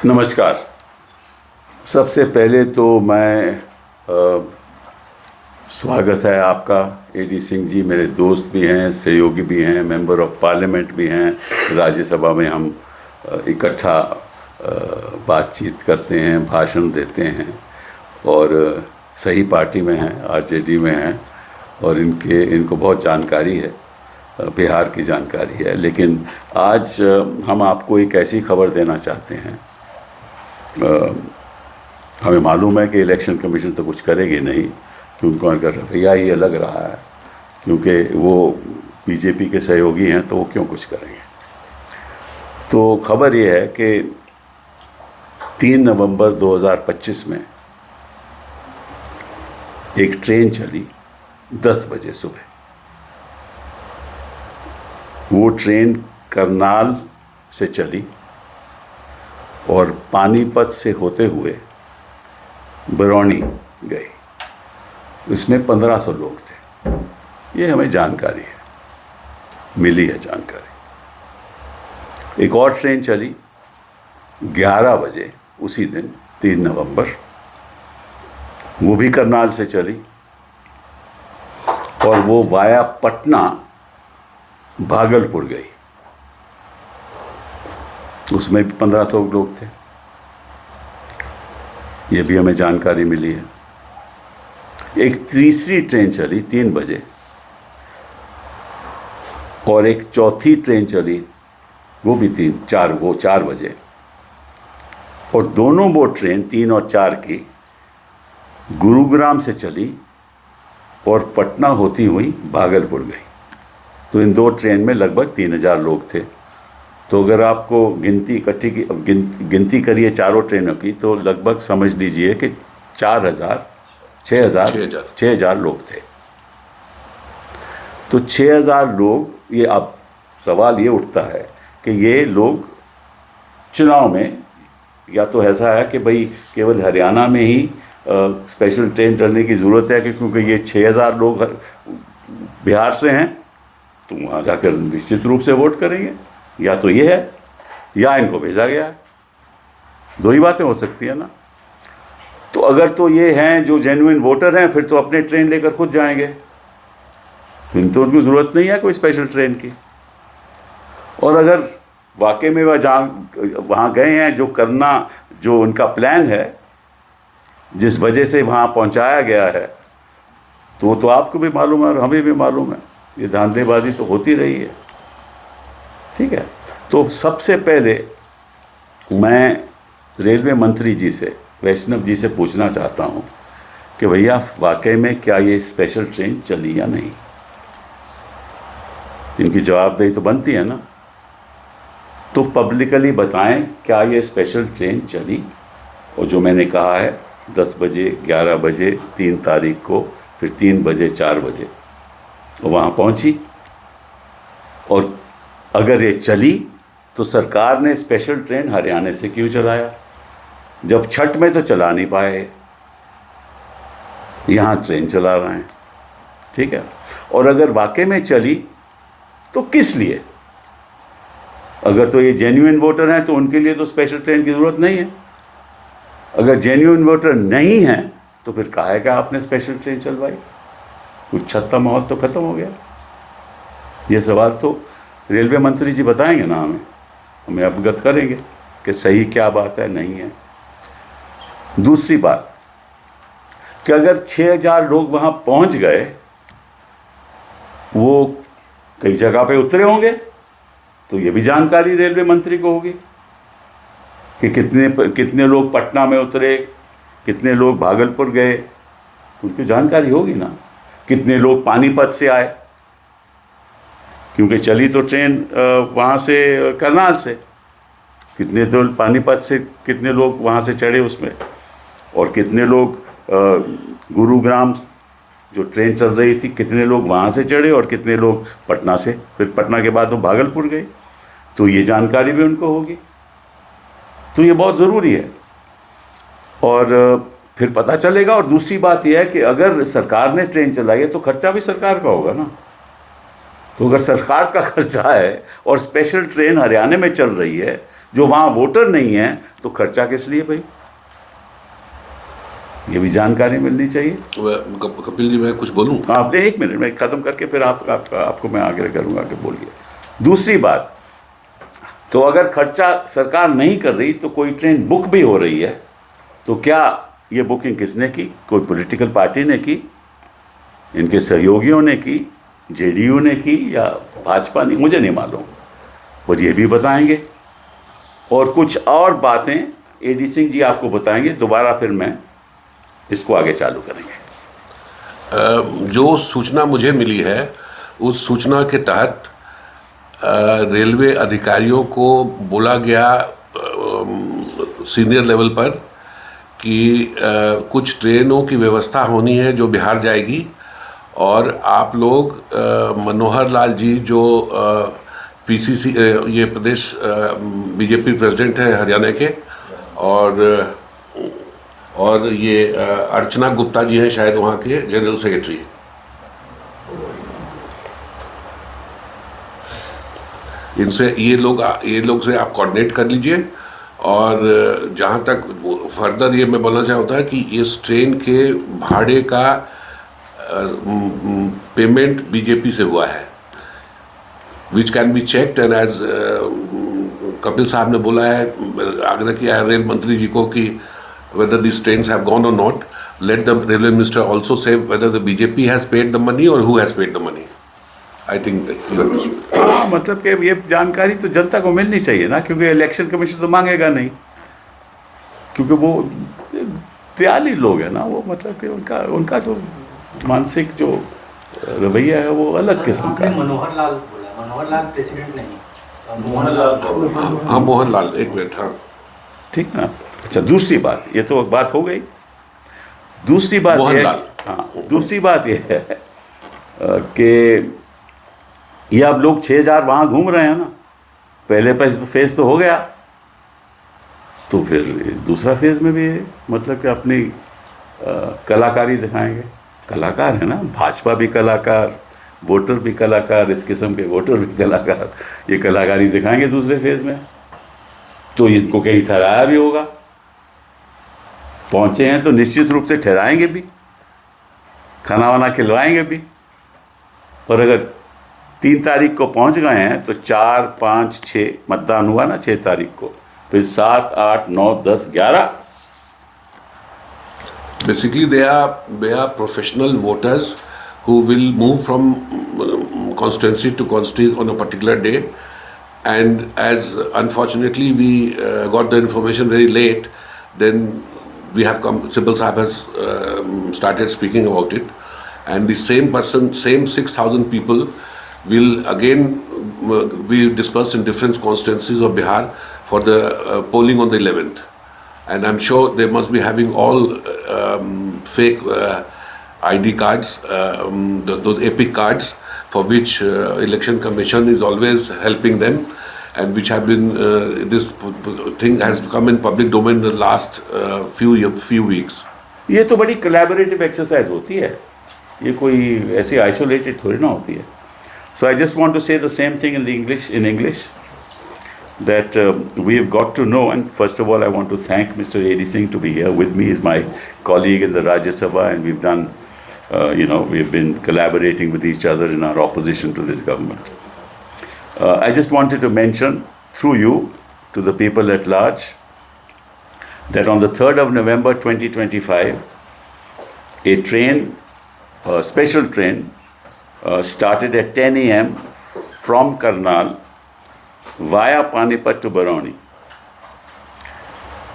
नमस्कार। सबसे पहले तो मैं स्वागत है आपका। एडी सिंह जी मेरे दोस्त भी हैं, सहयोगी भी हैं, मेंबर ऑफ पार्लियामेंट भी हैं। राज्यसभा में हम इकट्ठा बातचीत करते हैं, भाषण देते हैं और सही पार्टी में हैं, आरजेडी में हैं और इनको बहुत जानकारी है, बिहार की जानकारी है। लेकिन आज हम आपको एक ऐसी खबर देना चाहते हैं। हमें मालूम है कि इलेक्शन कमीशन तो कुछ करेगी नहीं, कि उनको अगर रवैया ही अलग रहा है, क्योंकि वो बीजेपी के सहयोगी हैं, तो वो क्यों कुछ करेंगे। तो खबर ये है कि 3 नवंबर 2025 में एक ट्रेन चली 10 बजे सुबह। वो ट्रेन करनाल से चली और पानीपत से होते हुए बरौनी गई। इसमें 1500 लोग थे। ये हमें जानकारी है, मिली है जानकारी। एक और ट्रेन चली 11 बजे उसी दिन 3 नवंबर, वो भी करनाल से चली और वो वाया पटना भागलपुर गई। उसमें भी 1500 लोग थे। ये भी हमें जानकारी मिली है। एक तीसरी ट्रेन चली 3 बजे और एक चौथी ट्रेन चली, वो भी 4 बजे। और दोनों वो ट्रेन 3 और 4 की गुरुग्राम से चली और पटना होती हुई भागलपुर गई। तो इन 2 ट्रेन में लगभग 3000 लोग थे। तो अगर आपको गिनती करिए चारों ट्रेनों की, तो लगभग समझ लीजिए कि 6,000 लोग थे। तो 6,000 लोग, ये अब सवाल ये उठता है कि ये लोग चुनाव में, या तो ऐसा है कि भाई केवल हरियाणा में ही स्पेशल ट्रेन चलने की ज़रूरत है कि क्योंकि ये 6,000 लोग बिहार से हैं, तो वहाँ जाकर निश्चित रूप से वोट करेंगे। या तो ये है या इनको भेजा गया है। 2 ही बातें हो सकती है ना। तो अगर तो ये हैं जो जेन्युइन वोटर हैं, फिर तो अपने ट्रेन लेकर खुद जाएंगे, फिर तो उनको ज़रूरत नहीं है कोई स्पेशल ट्रेन की। और अगर वाकई में वहाँ गए हैं, जो उनका प्लान है, जिस वजह से वहाँ पहुँचाया गया है, तो आपको भी मालूम है और हमें भी मालूम है। ये धांधलेबाजी तो होती रही है, ठीक है। तो सबसे पहले मैं रेलवे मंत्री जी से, वैष्णव जी से पूछना चाहता हूँ कि भैया वाकई में क्या ये स्पेशल ट्रेन चली या नहीं। इनकी जवाबदेही तो बनती है ना। तो पब्लिकली बताएं, क्या ये स्पेशल ट्रेन चली? और जो मैंने कहा है 10 बजे, 11 बजे, 3 तारीख को, फिर 3 बजे, 4 बजे वहाँ पहुँची। और अगर ये चली तो सरकार ने स्पेशल ट्रेन हरियाणा से क्यों चलाया, जब छठ में तो चला नहीं पाए, यहाँ ट्रेन चला रहे हैं, ठीक है। और अगर वाकई में चली तो किस लिए? अगर तो ये जेन्युइन वोटर हैं तो उनके लिए तो स्पेशल ट्रेन की ज़रूरत नहीं है। अगर जेन्युइन वोटर नहीं हैं तो फिर काहे का आपने स्पेशल ट्रेन चलवाई? कुछ छत्ता माहौल तो ख़त्म हो गया। ये सवाल तो रेलवे मंत्री जी बताएंगे ना, हमें अवगत करेंगे कि सही क्या बात है, नहीं है। दूसरी बात कि अगर 6,000 लोग वहाँ पहुँच गए, वो कई जगह पे उतरे होंगे, तो ये भी जानकारी रेलवे मंत्री को होगी कि कितने लोग पटना में उतरे, कितने लोग भागलपुर गए, उनकी जानकारी होगी ना। कितने लोग पानीपत से आए, क्योंकि चली तो ट्रेन वहाँ से करनाल से, कितने तो पानीपत से कितने लोग वहाँ से चढ़े उसमें, और कितने लोग गुरुग्राम जो ट्रेन चल रही थी, कितने लोग वहाँ से चढ़े और कितने लोग पटना से, फिर पटना के बाद वो भागलपुर गए। तो ये जानकारी भी उनको होगी। तो ये बहुत ज़रूरी है और फिर पता चलेगा। और दूसरी बात यह है कि अगर सरकार ने ट्रेन चलाई है तो खर्चा भी सरकार का होगा ना। तो अगर सरकार का खर्चा है और स्पेशल ट्रेन हरियाणा में चल रही है, जो वहाँ वोटर नहीं है तो खर्चा किस लिए भाई? ये भी जानकारी मिलनी चाहिए। कपिल जी, मैं कुछ बोलूं? आपने 1 मिनट में ख़त्म करके फिर आपको मैं आगे करूँगा कि बोलिए। दूसरी बात, तो अगर खर्चा सरकार नहीं कर रही तो कोई ट्रेन बुक भी हो रही है, तो क्या ये बुकिंग किसने की? कोई पॉलिटिकल पार्टी ने की, इनके सहयोगियों ने की, जेडीयू ने की या भाजपा ने? मुझे नहीं मालूम, और ये भी बताएंगे। और कुछ और बातें एडी सिंह जी आपको बताएंगे, दोबारा फिर मैं इसको आगे चालू करेंगे। जो सूचना मुझे मिली है उस सूचना के तहत रेलवे अधिकारियों को बोला गया सीनियर लेवल पर कि कुछ ट्रेनों की व्यवस्था होनी है जो बिहार जाएगी, और आप लोग मनोहर लाल जी जो पीसीसी ये प्रदेश बीजेपी प्रेसिडेंट हैं हरियाणा के, और ये अर्चना गुप्ता जी हैं शायद वहाँ के जनरल सेक्रेटरी। इनसे ये लोग से आप कोऑर्डिनेट कर लीजिए। और जहाँ तक फर्दर ये मैं बोलना चाहता है कि इस ट्रेन के भाड़े का पेमेंट बीजेपी से हुआ है, which can be checked, and as Kapil साहब ने बोला है, आग्रह किया है रेल मंत्री जी को कि whether these trains have gone or not, let the railway minister also say whether the BJP has paid the money or who has paid the money. I think हाँ, मतलब कि ये जानकारी तो जनता को मिलनी चाहिए ना, क्योंकि इलेक्शन कमीशन तो मांगेगा नहीं, क्योंकि वो दयालु लोग हैं ना, वो मतलब कि उनका जो मानसिक जो रवैया है वो अलग किस्म का है। मनोहर लाल बोला, मनोहर लाल प्रेसिडेंट नहीं, हाँ मोहन लाल, एक मिनट, हाँ ठीक है ना। अच्छा, दूसरी बात, ये तो बात हो गई। दूसरी बात ये, हाँ, दूसरी बात ये है कि ये अब लोग 6000 वहाँ घूम रहे हैं ना, पहले फेज तो हो गया, तो फिर दूसरा फेज में भी मतलब कि अपनी कलाकारी दिखाएंगे। कलाकार है ना, भाजपा भी कलाकार, वोटर भी कलाकार, इस किस्म के वोटर भी कलाकार, ये कलाकारी दिखाएंगे दूसरे फेज में। तो इनको कहीं ठहराया भी होगा, पहुँचे हैं तो निश्चित रूप से ठहराएंगे भी, खाना वाना खिलवाएंगे भी। और अगर 3 तारीख को पहुँच गए हैं तो 4, 5, 6 मतदान हुआ ना 6 तारीख को, फिर 7, 8, 9, 10, 11। Basically, they are professional voters who will move from constituency to constituency on a particular day. And as unfortunately we got the information very late, then we have come. Sibbal Sahib has started speaking about it, and the same person, same 6,000 people, will again be dispersed in different constituencies of Bihar for the polling on the 11th. And I'm sure they must be having all fake ID cards, those epic cards, for which election commission is always helping them, and which have been this thing has come in public domain in the last few weeks. ये तो बड़ी collaborative exercise होती है, ये कोई ऐसी isolated थोड़ी ना होती है। So I just want to say the same thing in English, that we have got to know, and first of all I want to thank Mr. A.D. Singh to be here with me. He's my colleague in the Rajya Sabha, and we've done, we've been collaborating with each other in our opposition to this government. I just wanted to mention through you to the people at large that on the 3rd of November 2025, a train, a special train, started at 10 a.m. from Karnal via Panipat to Barauni.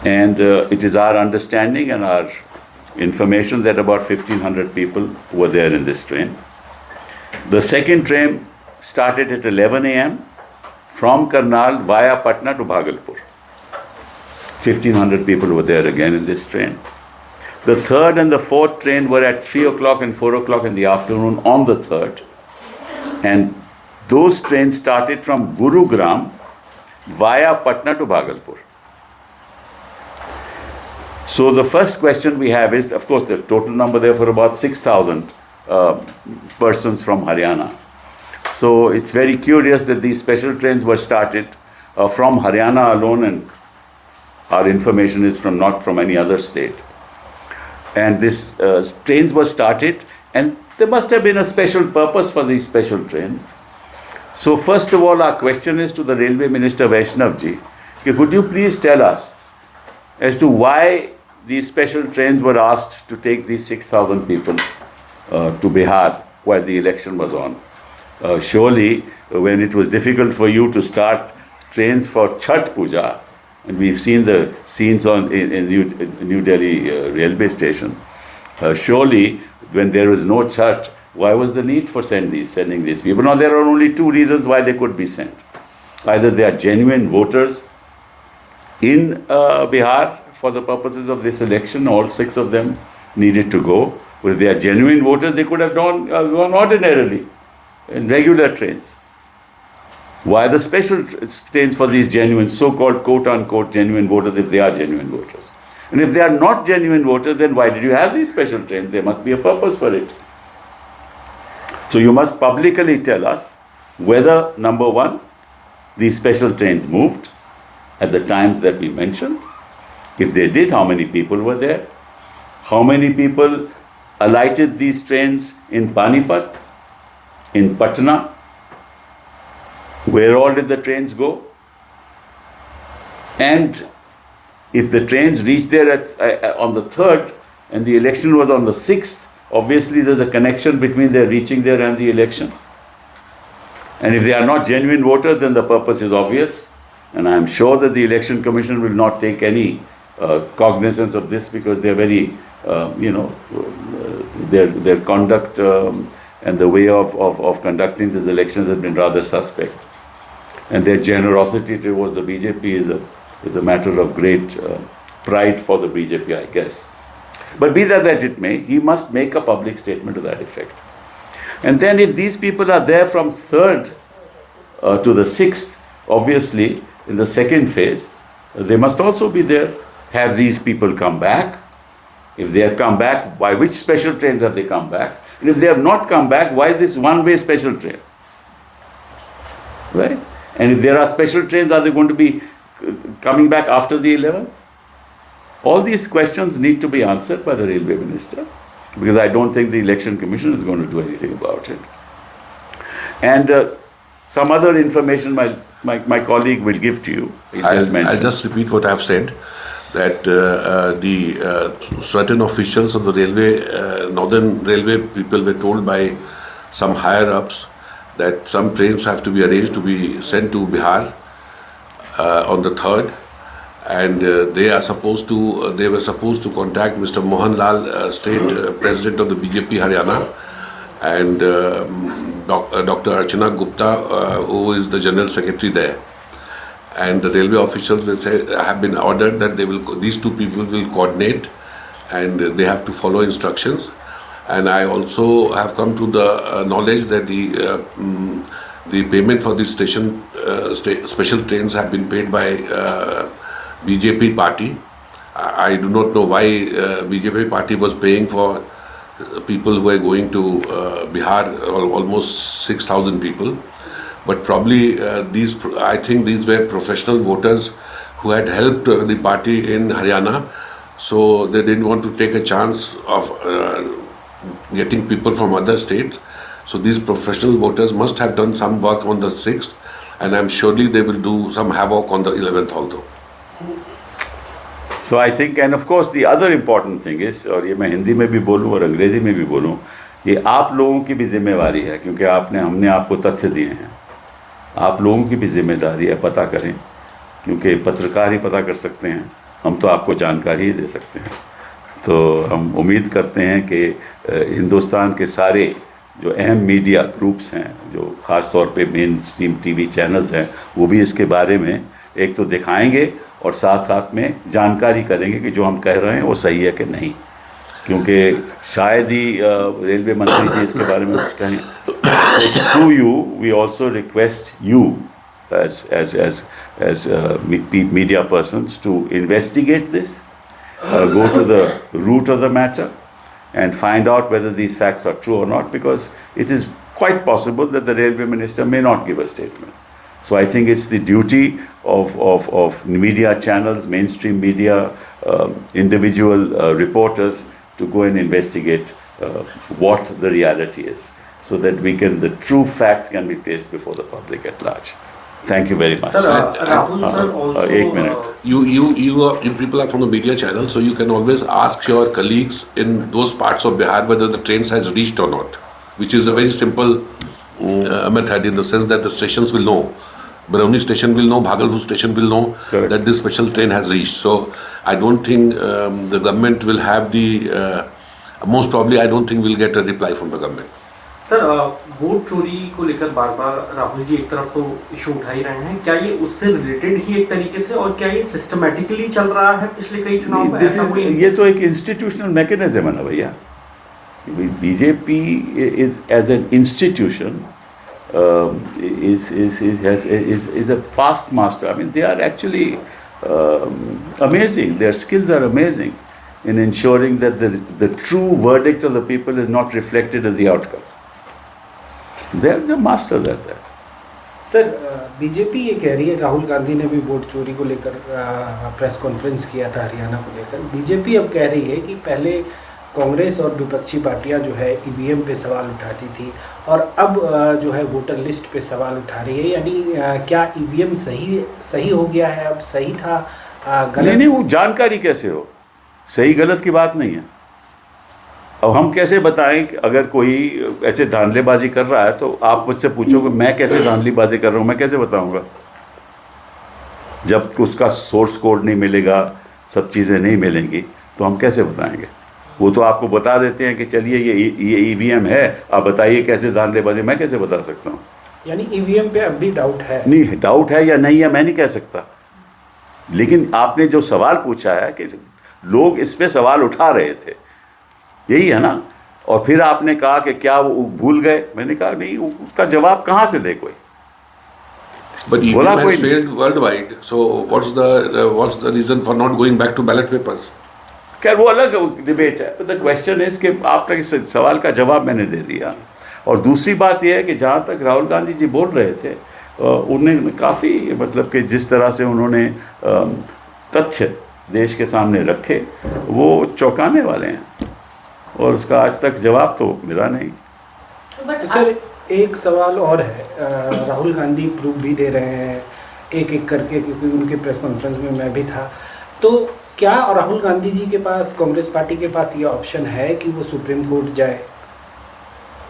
And it is our understanding and our information that about 1,500 people were there in this train. The second train started at 11 a.m. from Karnal via Patna to Bhagalpur. 1,500 people were there again in this train. The third and the fourth train were at 3 o'clock and 4 o'clock in the afternoon on the 3rd. And those trains started from Gurugram via Patna to Bhagalpur. So the first question we have is, of course, the total number there for about 6,000 persons from Haryana. So it's very curious that these special trains were started from Haryana alone, and our information is from not from any other state. And this trains were started, and there must have been a special purpose for these special trains. So first of all, our question is to the Railway Minister Vaishnav ji, could you please tell us as to why these special trains were asked to take these 6,000 people to Bihar while the election was on? Surely, when it was difficult for you to start trains for Chhat Puja, and we've seen the scenes in New Delhi railway station, surely when there was no Chhat, why was the need for sending these people? Now, there are only two reasons why they could be sent. Either they are genuine voters in Bihar for the purposes of this election, all 6 of them needed to go. Well, if they are genuine voters, they could have gone ordinarily in regular trains. Why the special trains for these genuine, so-called quote-unquote genuine voters, if they are genuine voters? And if they are not genuine voters, then why did you have these special trains? There must be a purpose for it. So you must publicly tell us whether, number one, these special trains moved at the times that we mentioned. If they did, how many people were there? How many people alighted these trains in Panipat, in Patna? Where all did the trains go? And if the trains reached there on the 3rd and the election was on the 6th, obviously there's a connection between their reaching there and the election. And if they are not genuine voters, then the purpose is obvious. And I'm sure that the Election Commission will not take any cognizance of this, because they're very, their conduct and the way of conducting these elections has been rather suspect. And their generosity towards the BJP is a matter of great pride for the BJP, I guess. But be that as it may, he must make a public statement to that effect. And then if these people are there from 3rd to the 6th, obviously in the second phase, they must also be there. Have these people come back? If they have come back, by which special trains have they come back? And if they have not come back, why this one-way special train? Right? And if there are special trains, are they going to be coming back after the 11th? All these questions need to be answered by the Railway Minister, because I don't think the Election Commission is going to do anything about it. And some other information my colleague will give to you. I'll just repeat what I've said, that the certain officials of the railway, Northern Railway people were told by some higher-ups that some trains have to be arranged to be sent to Bihar on the 3rd. And they were supposed to contact Mr. Mohan Lal, state president of the BJP Haryana, and Dr. Archana Gupta, who is the general secretary there. And the railway officials have been ordered that these two people will coordinate, and they have to follow instructions. And I also have come to the knowledge that the payment for these special trains have been paid by BJP party. I do not know why BJP party was paying for people who were going to Bihar, almost 6,000 people. But probably I think these were professional voters who had helped the party in Haryana, so they didn't want to take a chance of getting people from other states. So these professional voters must have done some work on the 6th, and I'm surely they will do some havoc on the 11th also. So I think, and of course the other important thing is, और ये मैं हिंदी में भी बोलूँ और अंग्रेजी में भी बोलूँ, ये आप लोगों की भी जिम्मेवारी है, क्योंकि हमने आपको तथ्य दिए हैं. आप लोगों की भी जिम्मेदारी है, पता करें, क्योंकि पत्रकार ही पता कर सकते हैं, हम तो आपको जानकारी ही दे सकते हैं. तो हम उम्मीद करते हैं कि हिंदुस्तान के सारे जो अहम मीडिया ग्रुप्स हैं, जो ख़ास तौर पे मेन स्ट्रीम टीवी चैनल्स हैं, वो भी इसके बारे में एक तो दिखाएंगे और साथ साथ में जानकारी करेंगे कि जो हम कह रहे हैं वो सही है कि नहीं, क्योंकि शायद ही रेलवे मंत्री जी इसके बारे में कुछ कहें. Through you we also request you as media persons to investigate this, go to the root of the matter and find out whether these facts are true or not, because it is quite possible that the railway minister may not give a statement. So I think it's the duty of media channels, mainstream media, individual reporters to go and investigate what the reality is, so that the true facts can be placed before the public at large. Thank you very much. Sir, Rahul sir also. एक minute. You people are from the media channel, so you can always ask your colleagues in those parts of Bihar whether the trains has reached or not, which is a very simple method in the sense that the stations will know. Barauni station will know, Bhagalpur station will know Correct. that this special train has reached. So I don't think the government will have the, most probably I don't think we'll get a reply from the government. Sir vote चोरी को लेकर बार बार राहुल जी एक तरफ तो issue उठा ही रहे हैं, क्या ये उससे रिलेटेड ही एक तरीके से, और क्या ये सिस्टमैटिकली चल रहा है पिछले कई चुनाव में? ऐसा कोई ये तो एक इंस्टीट्यूशनल मैकेनिज्म है ना भैया. BJP as an institution is a past master. I mean, they are actually amazing. Their skills are amazing in ensuring that the true verdict of the people is not reflected in the outcome. They are the masters at that. Sir BJP ये कह रही है, राहुल गांधी ने भी vote चोरी को लेकर press conference किया था हरियाणा को लेकर. बीजेपी अब कह रही है कि पहले कांग्रेस और विपक्षी पार्टियां जो है ईवीएम पे सवाल उठाती थी और अब जो है वोटर लिस्ट पे सवाल उठा रही है. यानी क्या ईवीएम सही हो गया है, अब सही था, गलत? नहीं, वो जानकारी कैसे हो? सही गलत की बात नहीं है. अब हम कैसे बताएं कि अगर कोई ऐसे धांधलेबाजी कर रहा है, तो आप मुझसे पूछोगे मैं कैसे धांधलेबाजी कर रहा हूँ, मैं कैसे बताऊंगा? जब उसका सोर्स कोड नहीं मिलेगा, सब चीज़ें नहीं मिलेंगी, तो हम कैसे बताएंगे? वो तो आपको बता देते हैं कि चलिए ये ईवीएम है, आप बताइए कैसे धांधलेबाजी. मैं कैसे बता सकता हूँ? यानी ईवीएम पे अब भी डाउट है? नहीं, डाउट है या नहीं है मैं नहीं कह सकता, लेकिन आपने जो सवाल पूछा है कि लोग इस पे सवाल उठा रहे थे, यही है ना. और फिर आपने कहा कि क्या वो भूल गए. मैंने कहा नहीं, उसका जवाब कहाँ से दे कोई? But EVM has failed worldwide. So what's the reason for not going back to ballot papers? खैर वो अलग डिबेट है. द क्वेश्चन इज कि आपका इस सवाल का जवाब मैंने दे दिया. और दूसरी बात यह है कि जहाँ तक राहुल गांधी जी बोल रहे थे, उन्हें काफ़ी मतलब कि जिस तरह से उन्होंने तथ्य देश के सामने रखे, वो चौंकाने वाले हैं. और उसका आज तक जवाब तो मिला नहीं. सर एक सवाल और है, राहुल गांधी प्रूफ भी दे रहे हैं एक एक करके, क्योंकि उनके प्रेस कॉन्फ्रेंस में मैं भी था. तो क्या राहुल गांधी जी के पास, कांग्रेस पार्टी के पास ये ऑप्शन है कि वो सुप्रीम कोर्ट जाए?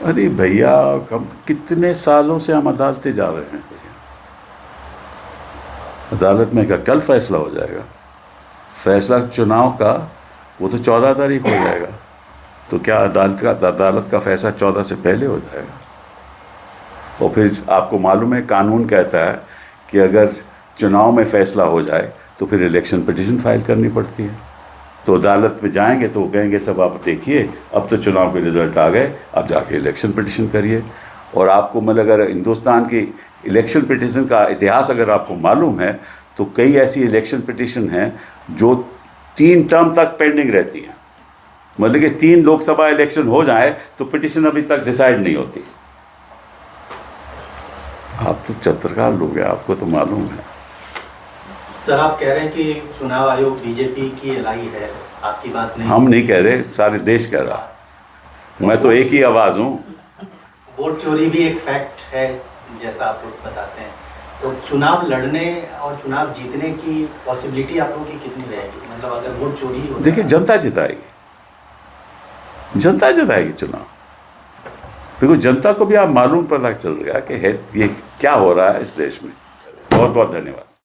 अरे भैया, हम कितने सालों से हम अदालतें जा रहे हैं. अदालत में क्या कल फैसला हो जाएगा? फैसला चुनाव का वो तो 14 तारीख हो जाएगा. तो क्या अदालत का फैसला 14 से पहले हो जाएगा? और फिर आपको मालूम है कानून कहता है कि अगर चुनाव में फैसला हो जाए तो फिर इलेक्शन पिटीशन फाइल करनी पड़ती है. तो अदालत में जाएंगे तो कहेंगे सब आप देखिए, अब तो चुनाव के रिजल्ट आ गए, अब जाके इलेक्शन पिटीशन करिए. और आपको मतलब अगर हिंदुस्तान की इलेक्शन पिटीशन का इतिहास अगर आपको मालूम है, तो कई ऐसी इलेक्शन पिटीशन हैं जो 3 टर्म तक पेंडिंग रहती हैं. मतलब कि 3 लोकसभा इलेक्शन हो जाए तो पिटीशन अभी तक डिसाइड नहीं होती. आप तो पत्रकार लोग हैं, आपको तो मालूम है. सर आप कह रहे हैं कि चुनाव आयोग बीजेपी की एलाई है, आपकी बात नहीं? हम नहीं कह रहे, सारे देश कह रहा. मैं तो एक ही आवाज़ हूँ. वोट चोरी भी एक फैक्ट है जैसा आप लोग बताते हैं. तो चुनाव लड़ने और चुनाव जीतने की पॉसिबिलिटी आप लोगों की कितनी रहेगी? मतलब अगर वोट चोरी हो, देखिए जनता जिताएगी, जनता जिताएगी चुनाव. बिल्कुल जनता को भी आप मालूम पता चल गया कि ये क्या हो रहा है इस देश में. बहुत बहुत धन्यवाद.